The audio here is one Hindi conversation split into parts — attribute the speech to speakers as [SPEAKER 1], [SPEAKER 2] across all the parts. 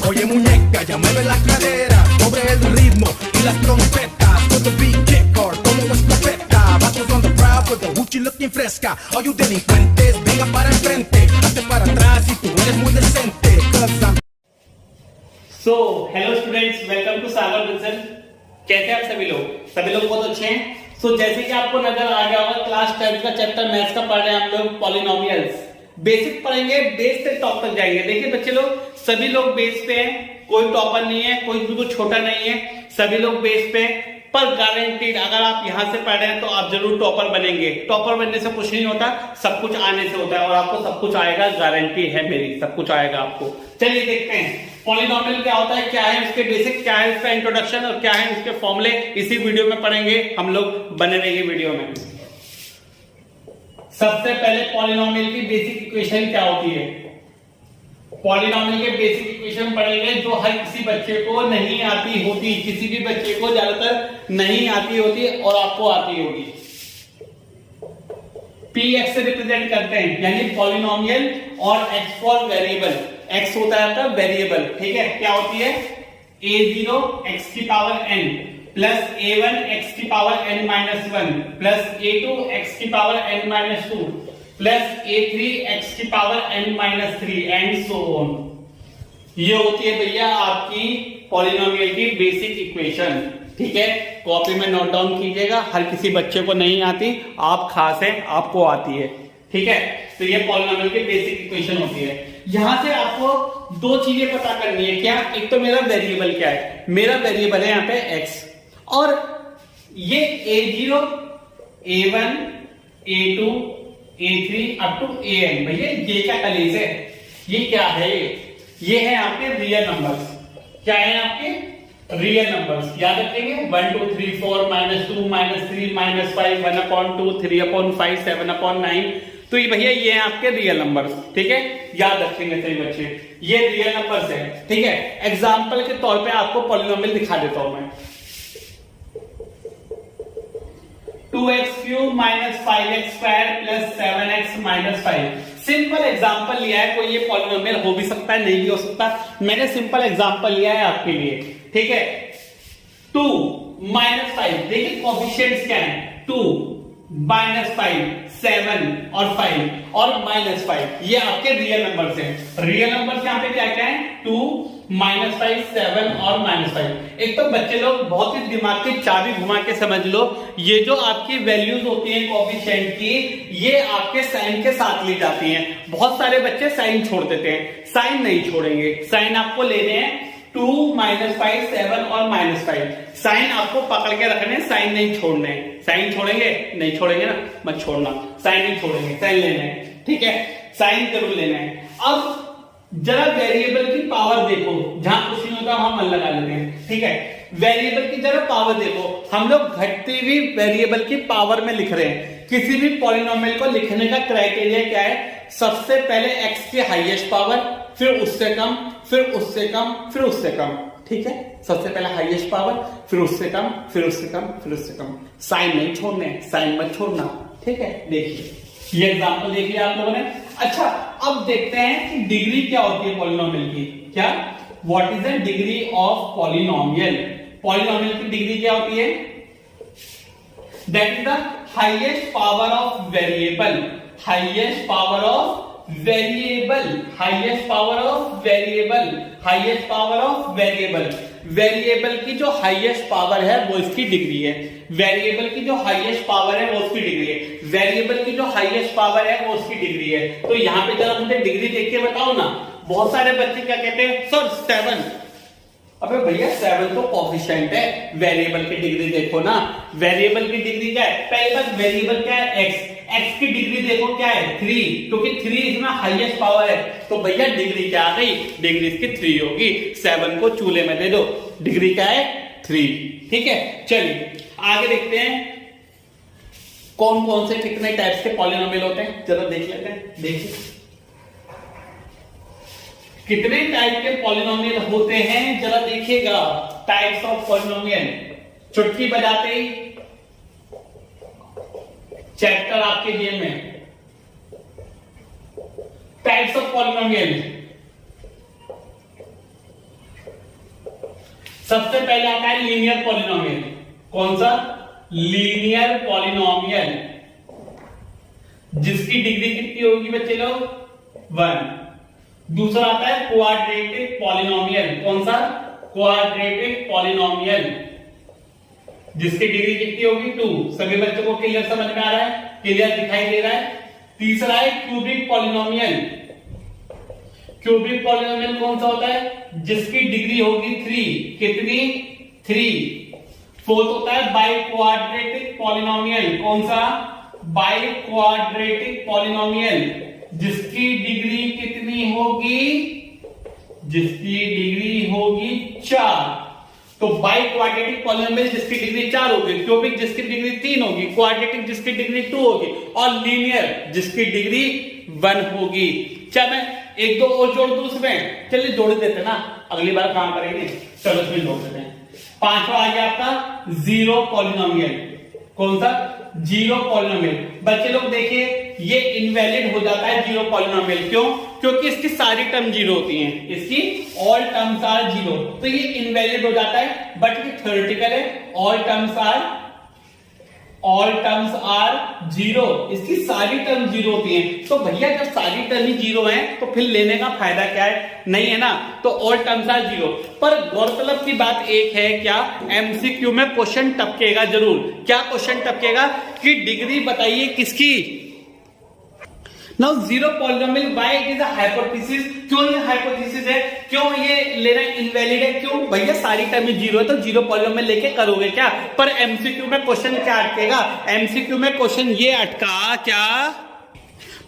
[SPEAKER 1] Oye muñeca, ya mueve la cadera sobre el ritmo y las trompetas. With the beat kicker, como escopeta. Vatos on the crowd with the hoochie looking fresca. All you delincuentes, venga para enfrente, hazte para atrás y tú eres muy decente. Cause I'm
[SPEAKER 2] so hello students, welcome to Sagar vision. कैसे हैं आप सभी लोग? सभी लोग बहुत अच्छे हैं। सो जैसे कि आपको नजर आ गया होगा, क्लास 10 का चैप्टर मैथ्स का पढ़ रहे हैं हम लोग, पॉलिनोमियल्स। बेसिक पढ़ेंगे, बेस से टॉप तक जाएंगे। देखिए बच्चे लोग, सभी लोग बेस पे हैं, कोई टॉपर नहीं है, कोई बिल्कुल छोटा नहीं है, सभी लोग बेस पे हैं। पर गारंटीड अगर आप यहां से पढ़ रहे हैं तो आप जरूर टॉपर बनेंगे। टॉपर बनने से कुछ नहीं होता, सब कुछ आने से होता है, और आपको सब कुछ आएगा, गारंटी है मेरी, सब कुछ आएगा आपको। चलिए देखते हैं पॉलिनोमियल क्या होता है, क्या है इसके बेसिक, क्या है इसका इंट्रोडक्शन और क्या है इसके फॉर्मूले। इसी वीडियो में पढ़ेंगे हम लोग, बने रहिए वीडियो में। सबसे पहले पॉलिनोमियल की बेसिक इक्वेशन क्या होती है। पॉलिनोमियल के बेसिक इक्वेशन पढ़ेंगे जो हर किसी बच्चे को नहीं आती होती, किसी भी बच्चे को ज्यादातर नहीं आती होती और आपको आती होगी। px से रिप्रेजेंट करते हैं, यानी पॉलिनोमियल, और x फॉर वेरिएबल। x होता है आपका वेरिएबल, ठीक है। क्या होती है? a0 x की power n plus a1 x की power n minus 1 plus a2 x की power n minus 2 plus a3 x की power n minus 3 and so on. ये होती है भैया आपकी पॉलिनोमियल की बेसिक इक्वेशन, ठीक है। कॉपी में नोट डाउन कीजिएगा, हर किसी बच्चे को नहीं आती, आप खास हैं, आपको आती है, ठीक है। तो ये पॉलिनोमियल की बेसिक इक्वेशन होती है। यहां से आपको दो चीजें पता करनी है। क्या? एक तो मेरा वेरिएबल क्या है, मेरा वेरिएबल है यहाँ पे x, और ये a0 a1 a2 a3 up to an, भैया ये क्या कॉलेज है, ये क्या है? ये है आपके रियल नंबर्स। क्या है आपके? Real numbers. याद रखेंगे 1 2 3 4 -2 -3 -5 1/2 3/5 7/9। तो ये भैया ये है आपके रियल नंबर्स, ठीक है। याद रखेंगे सही बच्चे, ये रियल नंबर्स है, ठीक है। एग्जाम्पल के तौर पे आपको पॉलिनोमियल दिखा देता हूं मैं। 2x³ - 5x² + 7x - 5। Simple example लिया है, कोई ये पॉलिनोमियल हो भी सकता है, नहीं भी हो सकता। मैंने सिंपल एग्जांपल लिया है आपके लिए, ठीक है। 2 - 5, देखिए कोएफिशिएंट्स क्या है, 2 - 5 7 और 5 और -5, ये आपके रियल नंबर्स हैं। रियल नंबर्स यहाँ पे क्या क्या है? 2 -5 7 और -5। एक तो बच्चे लोग बहुत ही दिमाग की चाबी घुमा के समझ लो, ये जो आपकी वैल्यूज होती हैं कोएफिशिएंट की, ये आपके साइन के साथ ली जाती हैं। बहुत सारे बच्चे साइन छोड़ देते हैं, साइन नहीं छोड़ेंगे। साइन आपको लेने हैं 2 -5 7 और -5। साइन आपको पकड़ के रखने, साइन नहीं छोड़ने। साइन छोड़ेंगे? नहीं छोड़ेंगे ना, मत छोड़ना। साइन नहीं छोड़ेंगे, साइन लेना है, ठीक है। साइन जरूर लेना है। अब जरा वेरिएबल की पावर देखो, जहां कुछ नहीं होता वहां मन लगा लेते हैं, ठीक है। वेरिएबल की जरा पावर देखो, हम लोग घटती हुई वेरिएबल की पावर में लिख रहे हैं। किसी भी पॉलिनोमियल को लिखने का क्राइटेरिया क्या है? सबसे पहले x की हाईएस्ट पावर, फिर उससे कम, फिर उससे कम, फिर उससे कम, ठीक है। सबसे पहले हाईएस्ट पावर, फिर उससे कम, फिर उससे कम, फिर उससे कम। साइन नहीं छोड़ने, साइन मत छोड़ना, ठीक है। देखिए ये एग्जांपल देख लिया आप लोगों ने। अच्छा, अब देखते हैं कि डिग्री क्या होती है पॉलिनोमियल की। क्या? What is the degree of polynomial? Polynomial की डिग्री क्या होती है? That is the highest power of variable. Highest power of variable, highest power of variable, highest power of variable. Variable की जो हाईएस्ट पावर है वो इसकी डिग्री है। वेरिएबल की जो हाईएस्ट पावर है वो उसकी डिग्री है। वेरिएबल की जो हाईएस्ट पावर है वो उसकी डिग्री है। तो यहां पे जरा मुझे डिग्री देख के बताओ ना। बहुत सारे बच्चे क्या कहते हैं, सर 7। अबे भैया 7 तो कोएफिशिएंट है, वेरिएबल की डिग्री देखो ना। वेरिएबल की डिग्री क्या है? पहली बात, वेरिएबल क्या है? x। x की डिग्री देखो क्या है? 3, क्योंकि 3 इसमें हाईएस्ट पावर है। तो भैया डिग्री क्या आ गई? डिग्री इसकी 3 होगी। 7 को चूल्हे में दे दो, डिग्री क्या है? 3, ठीक है। चलिए आगे देखते हैं कौन कौन से कितने टाइप्स के पॉलिनोमियल होते हैं, चलो देख लेते हैं। देखिए कितने टाइप के पॉलिनोमियल होते हैं, जरा देखिएगा। टाइप्स ऑफ पॉलिनोमियल, चुटकी बजाते ही चैप्टर आपके जेब में। टाइप्स ऑफ पॉलिनोमियल, सबसे पहले आता है लीनियर पॉलिनोमियल। कौन सा? लीनियर पॉलिनोमियल, जिसकी डिग्री कितनी होगी बच्चे लोग? 1। दूसरा आता है क्वाड्रेटिक पॉलिनोमियल। कौन सा? क्वाड्रेटिक पॉलिनोमियल, जिसकी डिग्री कितनी होगी? 2। सभी बच्चों को क्लियर समझ में आ रहा है? क्लियर दिखाई दे रहा है? तीसरा है क्यूबिक पॉलिनोमियल। क्यूबिक पॉलिनोमियल कौन सा होता है? जिसकी डिग्री होगी 3। कितनी? 3। फोर्थ होता है बाई क्वाड्रेटिक पॉलिनोमियल। कौन सा? बाई क्वाड्रेटिक पॉलिनोमियल, जिसकी डिग्री कितनी होगी? जिसकी डिग्री होगी 4। तो बाई क्वाड्रेटिक पॉलिनोमियल जिसकी डिग्री 4 होगी, क्यूबिक जिसकी डिग्री 3 होगी, क्वाड्रेटिक जिसकी डिग्री 2 होगी, और लीनियर जिसकी डिग्री 1 होगी। क्या मैं एक दो और जोड़ दूं उसमें? चलिए जोड़ देते ना, अगली बार काम करेंगे। चलो इसमें जोड़ देते हैं। पांचवा आ गया आपका जीरो पॉलिनोमियल। कौन सा? Zero polynomial. बच्चे लोग देखिए, ये इनवैलिड हो जाता है जीरो पॉलिनोमियल। क्यों? क्योंकि इसकी सारी टर्म जीरो होती हैं, इसकी ऑल टर्म्स आर जीरो, तो ये इनवैलिड हो जाता है। बट ये थ्योरेटिकल है, ऑल टर्म्स आर जीरो, इसकी सारी टर्म जीरो होती हैं। तो भैया जब सारी टर्म ही जीरो हैं तो फिर लेने का फायदा क्या है? नहीं है ना। तो ऑल टर्म्स आर जीरो। पर गौरतलब की बात एक है, क्या एमसीक्यू में क्वेश्चन टपकेगा जरूर। क्या क्वेश्चन टपकेगा? कि डिग्री बताइए किसकी। Now zero polynomial, why it is a hypothesis? क्यों ये हाइपोथेसिस है? क्यों ये लेना इनवैलिड है? क्यों? भैया सारी टर्म में जीरो है तो जीरो पॉलिनोमियल लेके करोगे क्या? पर एमसीक्यू में क्वेश्चन क्या अटकेगा? एमसीक्यू में क्वेश्चन ये अटका क्या?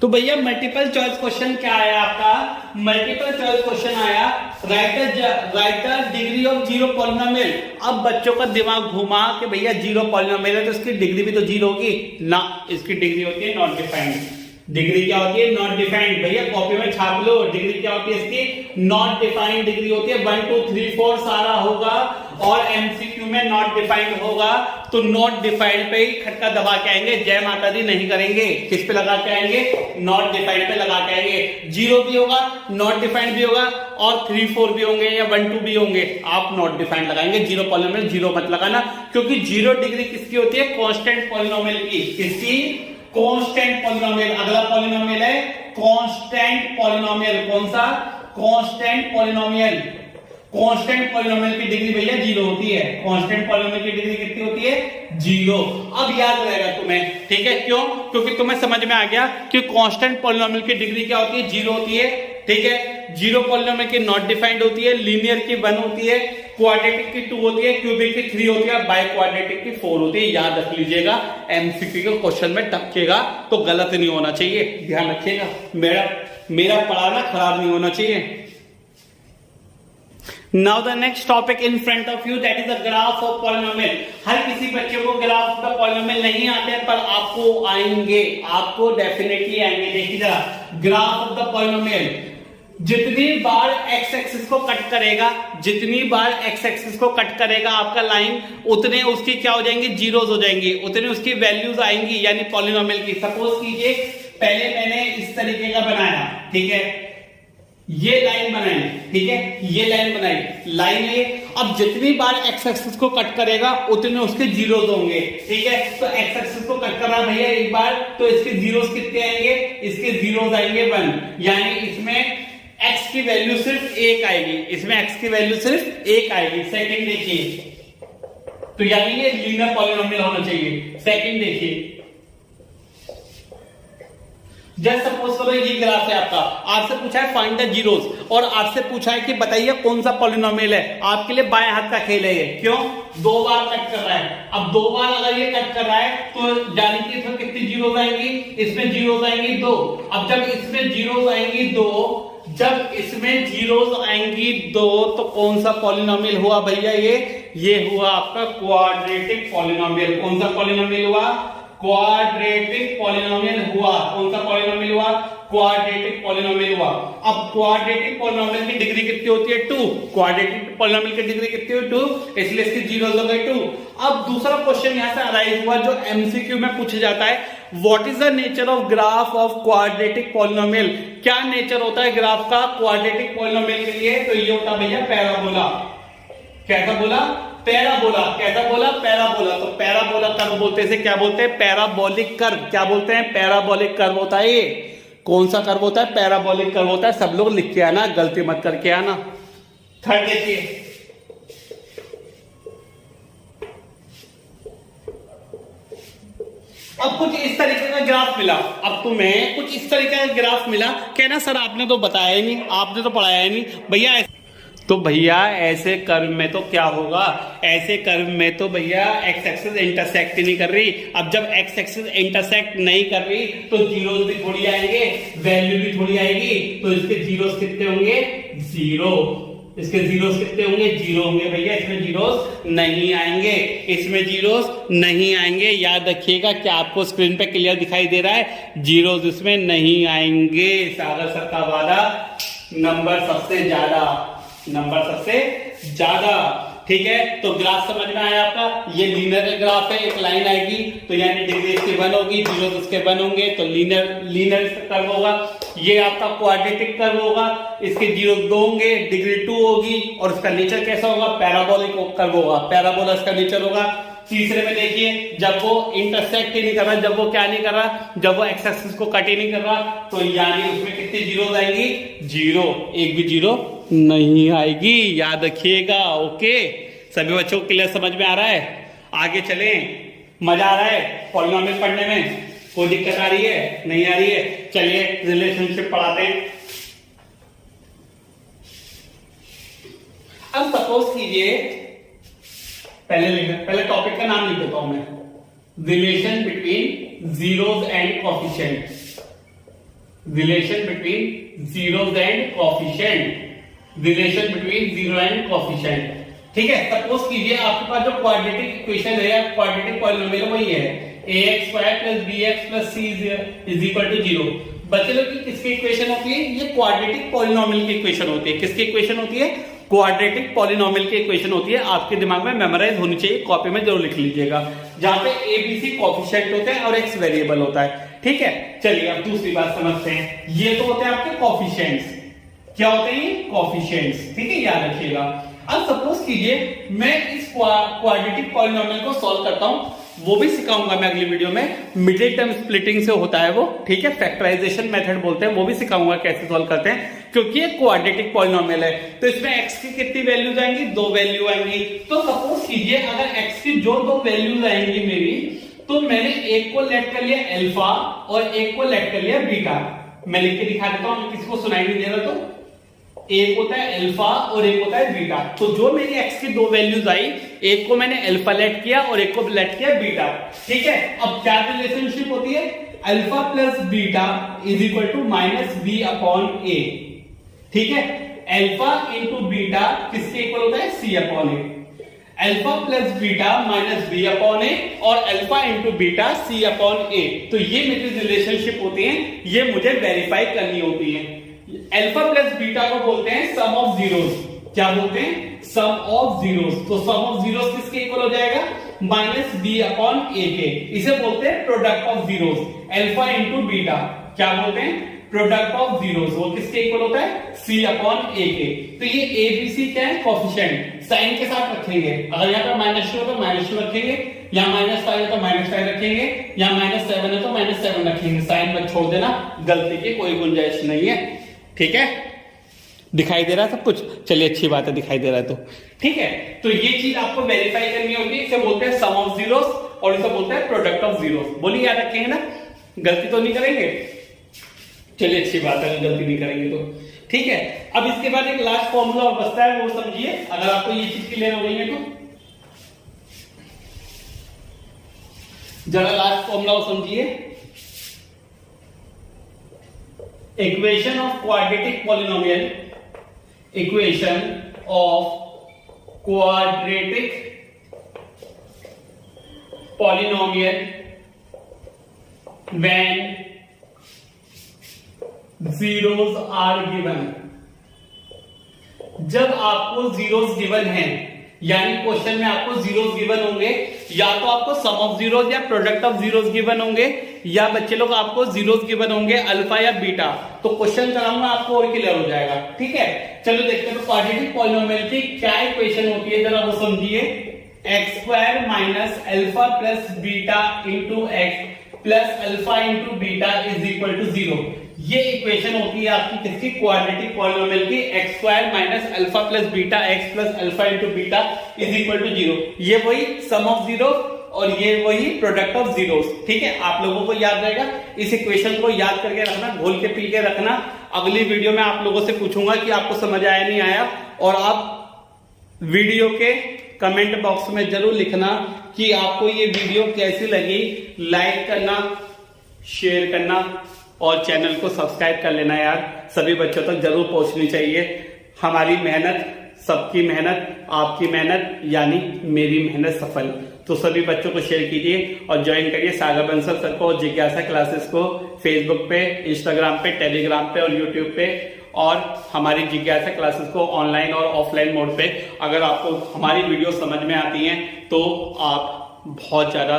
[SPEAKER 2] तो भैया मल्टीपल चॉइस क्वेश्चन क्या आया आपका? मल्टीपल चॉइस क्वेश्चन आया, right the degree of zero polynomial. अब बच्चों का दिमाग घुमा कि भैया जीरो पॉलिनोमियल है तो इसकी डिग्री भी तो जीरो होगी ना। इसकी डिग्री होती है नॉट डिफाइंड। डिग्री क्या होती है? Not defined. भैया कॉपी में छाप लो, डिग्री क्या होती है इसकी? नॉट डिफाइंड डिग्री होती है। 1 2 3 4 सारा होगा और एमसीक्यू में नॉट डिफाइंड होगा, तो नॉट डिफाइंड पे ही खटका दबा के आएंगे, जय माता दी नहीं करेंगे। किस पे लगा के आएंगे? नॉट डिफाइंड पे लगा के आएंगे। जीरो भी होगा, नॉट डिफाइंड भी होगा, और 3 4 भी होंगे या 1 2 भी होंगे, आप नॉट डिफाइंड लगाएंगे। जीरो पॉलिनोमियल जीरो मत लगाना, क्योंकि जीरो डिग्री किसकी होती है? कांस्टेंट पॉलिनोमियल की। किसकी? Constant polynomial. अगला पॉलिनोमियल है कांस्टेंट पॉलिनोमियल। कौन सा? Constant polynomial. कांस्टेंट पॉलिनोमियल की डिग्री भैया जीरो होती है। कांस्टेंट पॉलिनोमियल की डिग्री कितनी होती है? जीरो। अब याद रहेगा तुम्हें, ठीक है? क्यों? क्योंकि तुम्हें समझ में आ गया कि कांस्टेंट पॉलिनोमियल की डिग्री क्या होती है? जीरो होती है, ठीक है? जीरो पॉलिनोमियल की नॉट डिफाइंड होती है, लीनियर की 1 होती है, क्वाड्रेटिक की 2 होती है, क्यूबिक की 3 होती है, बाई क्वाड्रेटिक की 4 होती है। याद रख लीजिएगा, एमसीक्यू के क्वेश्चन में टपकेगा तो गलत नहीं होना चाहिए, ध्यान रखिएगा। मेरा पढ़ाना खराब नहीं होना चाहिए। Now the next topic in front of you, that is the graph of polynomial. हर किसी बच्चे को ग्राफ ऑफ द पॉलिनोमियल नहीं आते हैं, पर आपको आएंगे, आपको डेफिनेटली आएंगे। देखिए जरा, ग्राफ ऑफ द पॉलिनोमियल, जितनी बार एक्स एक्सिस को कट करेगा, जितनी बार एक्स एक्सिस को कट करेगा आपका लाइन, उतने उसकी क्या हो जाएंगे? जीरोस हो जाएंगी, उतने उसकी वैल्यूज आएंगी, यानी पॉलिनोमियल की। सपोज कीजिए पहले मैंने इस तरीके का बनाया, ठीक है? ये लाइन बनाई, ठीक है? ये लाइन बनाई, लाइन ये। अब जितनी बार एक्स एक्सिस को कट करेगा उतने उसके जीरोस होंगे, ठीक है? तो एक्स एक्सिस को कट करा भैया एक बार, तो इसके जीरोस कितने आएंगे? इसके जीरोस आएंगे 1, यानी इसमें x की वैल्यू सिर्फ 1 आएगी, इसमें x की वैल्यू सिर्फ 1 आएगी। सेकंड देखिए, तो यानी ये लीनियर पॉलिनोमियल होना चाहिए। सेकंड देखिए, जस्ट सपोज करो ये ग्राफ है आपका, आपसे पूछा है फाइंड द जीरोस, और आपसे पूछा है कि बताइए कौन सा पॉलिनोमियल है। आपके लिए बाएं हाथ का खेल है ये। क्यों? 2 बार कट कर रहा है। अब 2 बार अगर ये कट कर रहा है तो जाने की इसमें कितनी जीरोस आएंगी? इसमें जीरोस आएंगी 2। अब जब इसमें जीरोस आएंगी 2, जब इसमें जीरोस आएंगी 2, तो कौन सा पॉलिनोमियल हुआ भैया? ये हुआ आपका क्वाड्रेटिक पॉलिनोमियल। कौन सा पॉलिनोमियल हुआ? क्वाड्रेटिक पॉलिनोमियल हुआ। कौन सा पॉलिनोमियल हुआ? क्वाड्रेटिक पॉलिनोमियल हुआ। अब क्वाड्रेटिक पॉलिनोमियल की डिग्री कितनी होती है? 2। क्वाड्रेटिक पॉलिनोमियल की डिग्री कितनी है? 2, इसलिए इसकी जीरोस हो गए 2। अब दूसरा क्वेश्चन यहां से अराइज हुआ जो एमसीक्यू में पूछा जाता है, what is the nature of graph of quadratic polynomial? क्या नेचर होता है ग्राफ का क्वाड्रेटिक पॉलिनोमियल के लिए? तो ये होता है भैया पैराबोला। कैसा बोला? पैराबोला। कैसा बोला? पैराबोला। तो पैराबोला कर्व बोलते से क्या बोलते हैं? Parabolic curve. क्या बोलते हैं? पैराबोलिक कर्व होता है। ये कौन सा कर्व होता है? पैराबोलिक कर्व होता है। सब लोग लिख के आना, गलती मत करके आना। थर्ड देखिए, अब कुछ इस तरीके का ग्राफ मिला। अब तुम्हें कुछ इस तरीके का ग्राफ मिला, कहना सर आपने तो बताया ही नहीं, आपने तो पढ़ाया ही नहीं भैया। तो भैया ऐसे कर्व में तो क्या होगा? ऐसे कर्व में तो भैया एक्स एक्सिस इंटरसेक्ट ही नहीं कर रही। अब जब एक्स एक्सिस इंटरसेक्ट नहीं कर रही तो जीरोस भी थोड़ी आएंगे, वैल्यू भी थोड़ी आएगी। तो इसके जीरोस कितने होंगे? 0। इसके जीरोस कितने होंगे? 0 होंगे भैया। इसमें जीरोस नहीं आएंगे, इसमें जीरोस नहीं आएंगे। याद रखिएगा, क्या आपको स्क्रीन पे क्लियर दिखाई दे रहा है? जीरोस इसमें नहीं आएंगे। सागर सर का वादा, नंबर सबसे ज्यादा, नंबर सबसे ज्यादा। ठीक है, तो ग्राफ समझ में आया आपका? ये लीनियर का ग्राफ है, एक लाइन आएगी तो यानी डिग्री इसके 1 होगी, जीरो इसके 1 होंगे तो लीनियर कर्व होगा। ये आपका क्वाड्रेटिक कर्व होगा, इसके जीरो 2 होंगे, डिग्री 2 होगी। और इसका नेचर कैसा होगा? पैराबोलिक कर्व होगा, पैराबोला इसका नेचर होगा। तीसरे में देखिए, जब वो इंटरसेक्ट ही नहीं कर रहा, जब वो क्या नहीं कर रहा, जब वो एक्स एक्सिस को कट ही नहीं कर रहा, तो यानी उसमें कितनी जीरो आएंगी? 0। एक भी जीरो नहीं आएगी। याद रखिएगा। ओके, सभी बच्चों को क्लियर समझ में आ रहा है? आगे चलें। मजा आ रहा है पॉलिनोमियल पढ़ने में? कोई दिक्कत आ रही है? नहीं आ रही है? चलिए रिलेशनशिप पढ़ाते हैं। अब सपोज कीजिए, पहले टॉपिक का नाम लिख देता हूं मैं, relation between zeros and coefficient. Relation between zeros and coefficient. Relation between zero and coefficient. ठीक है, सपोज कीजिए आपके पास जो क्वाड्रेटिक इक्वेशन है, क्वाड्रेटिक पॉलिनोमियल वही है ax² + bx + c = 0। बच्चे लोग की किसकी इक्वेशन होती है? ये क्वाड्रेटिक पॉलिनोमियल की इक्वेशन होती है। किसकी इक्वेशन होती है? क्वाड्रेटिक पॉलिनोमियल की इक्वेशन होती है। आपके दिमाग में मेमोराइज होनी चाहिए, कॉपी में जरूर लिख लीजिएगा। जहां पे a b c कोफिशिएंट होते हैं और x वेरिएबल होता है। ठीक है, चलिए अब दूसरी बात समझते हैं। ये तो होते हैं आपके कोफिशिएंट्स। क्या होते हैं ये? कोफिशिएंट्स। ठीक है, याद रखिएगा। अब सपोज कीजिए मैं इस क्वाड्रेटिक पॉलिनोमियल को सॉल्व करता हूं, वो भी सिखाऊंगा मैं अगली वीडियो में। मिडिल टर्म स्प्लिटिंग से होता है वो। ठीक है, फैक्टराइजेशन मेथड बोलते हैं, वो भी सिखाऊंगा कैसे सॉल्व करते हैं, क्योंकि ये क्वाड्रेटिक पॉलिनोमियल है। तो इसमें x की कितनी वैल्यूज आएंगी? 2 वैल्यू आएंगी। तो सपोज कीजिए अगर x की जो 2 वैल्यूज आएंगी मेरी, तो मैंने एक को लेट कर लिया अल्फा और एक को लेट कर लिया बीटा। मैं लिख के दिखा देता हूं, किसी को सुनाई नहीं दे रहा तो। एक होता है अल्फा और एक होता है बीटा। तो जो मेरी x की 2 वैल्यूज आई, एक को मैंने अल्फा लेट किया और एक को लेट किया बीटा। ठीक है, अब क्या रिलेशनशिप होती है? Alpha plus beta is equal to -b/a। ठीक है, अल्फा इंटू बीटा किसके इक्वल होता है? c/a। Alpha plus beta -b/a और अल्फा इंटू बीटा c/a। तो ये मेरी रिलेशनशिप होती है, ये मुझे वेरीफाई करनी होती है। अल्फा प्लस बीटा को बोलते हैं सम ऑफ जीरोस। क्या बोलते हैं? सम ऑफ जीरोस। तो सम ऑफ जीरोस किसके इक्वल हो जाएगा? -b/a के। इसे बोलते हैं product of zeros. Alpha into beta क्या बोलते हैं? Product of zeros. वो किसके इक्वल होता है? c/a के। तो ये a b c क्या है? कोफिशिएंट। साइन के साथ रखेंगे। अगर यहाँ पर -2 है तो -2 रखेंगे, यहाँ -5 है तो -5 रखेंगे, यहाँ -7 है तो -7 रखेंगे। साइन मत छोड़ देना, गलती की कोई गुंजाइश नहीं है। ठीक है, दिखाई दे रहा है सब कुछ? चलिए अच्छी बात है, दिखाई दे रहा है तो ठीक है। तो ये चीज आपको वेरीफाई करनी होगी। इसे बोलते हैं सम ऑफ जीरोस और इसे बोलते हैं प्रोडक्ट ऑफ जीरोस। बोलिए, याद रखेंगे ना? गलती तो नहीं करेंगे? चलिए अच्छी बात है, गलती नहीं करेंगे तो ठीक है। अब इसके बाद एक लास्ट फॉर्मूला और बचता है, वो समझिए। अगर आपको ये चीज क्लियर हो गई है तो जरा लास्ट फॉर्मूला वो समझिए। Equation of quadratic polynomial, equation of quadratic polynomial when zeros are given. जब आपको जीरोस गिवन है, यानी क्वेश्चन में आपको जीरोस गिवन होंगे, या तो आपको सम ऑफ जीरोस या प्रोडक्ट ऑफ जीरोस गिवन होंगे, या बच्चे लोग आपको जीरोस गिवन होंगे अल्फा या बीटा। तो क्वेश्चन कराऊंगा आपको और क्लियर हो जाएगा। ठीक है, चलो देखते हैं क्वाड्रेटिक पॉलिनोमियल की क्या इक्वेशन होती है, जरा वो समझिए। X square minus alpha plus beta into x plus alpha into beta is equal to 0। ये इक्वेशन होती है आपकी किसकी, क्वाड्रेटिक पॉलिनोमियल की। X square minus alpha plus beta x plus alpha into beta is equal to 0। ये वही सम ऑफ जीरो और ये वही प्रोडक्ट ऑफ जीरोस। ठीक है, आप लोगों को याद रहेगा, इस इक्वेशन को याद करके रखना, घोल के पी के रखना। अगली वीडियो में आप लोगों से पूछूंगा कि आपको समझ आया नहीं आया, और आप वीडियो के कमेंट बॉक्स में जरूर लिखना कि आपको ये वीडियो कैसी लगी। लाइक करना, शेयर करना और चैनल को सब्सक्राइब कर लेना यार, सभी बच्चों तक जरूर पहुंचनी चाहिए। हमारी मेहनत, सबकी मेहनत, आपकी मेहनत यानी मेरी मेहनत सफल। तो सभी बच्चों को शेयर कीजिए और ज्वाइन करिए सागर बंसल सर को और जिज्ञासा क्लासेस को फेसबुक पे, इंस्टाग्राम पे, टेलीग्राम पे और यूट्यूब पे, और हमारी जिज्ञासा क्लासेस को ऑनलाइन और ऑफलाइन मोड पे। अगर आपको हमारी वीडियो समझ में आती हैं तो आप बहुत ज्यादा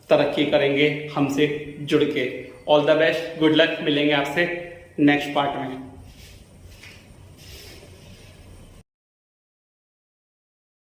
[SPEAKER 2] तरक्की करेंगे हमसे जुड़ के। All the best, good luck, मिलेंगे आपसे नेक्स्ट पार्ट में।